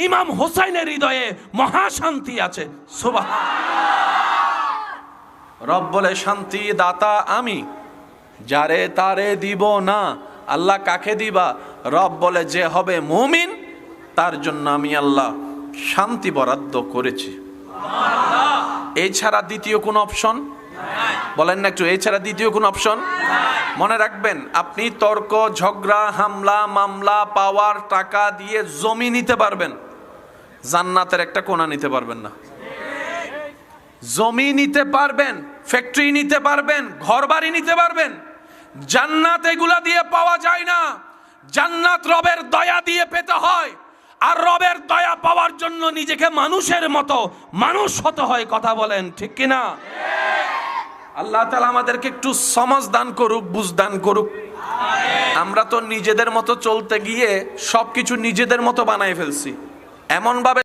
ইমাম হোসাইনের হৃদয়ে মহাশান্তি আছে। সুবহান। রব বলে শান্তি দাতা আমি, যারে তারে দিব না। আল্লাহ কাকে দিবা? রব বলে যে হবে মুমিন তার জন্য আমি আল্লাহ শান্তি বরাদ্দ করেছি। এছাড়া দ্বিতীয় কোন অপশন বলেন না একটু, এছাড়া দ্বিতীয় কোন অপশন? মনে রাখবেন, আপনি তর্ক ঝগড়া হামলা মামলা পাওয়ার টাকা দিয়ে জমি নিতে পারবেন, জান্নাতের একটা কোণা নিতে পারবেন না। জমি নিতে পারবেন, ফ্যাক্টরি নিতে পারবেন, ঘরবাড়ি নিতে পারবেন, জান্নাত এগুলা দিয়ে পাওয়া যায় না। জান্নাত রবের দয়া দিয়ে পেতে হয়, আর রবের দয়া পাওয়ার জন্য নিজেকে মানুষের মতো মানুষ হতে হয়। কথা বলেন ঠিক কিনা? আল্লাহ তাআলা আমাদেরকে একটু সমাজ দান করুক, বুঝ দান করুক। আমরা তো নিজেদের মতো চলতে গিয়ে সবকিছু নিজেদের মতো বানায় ফেলছি, এমন ভাবে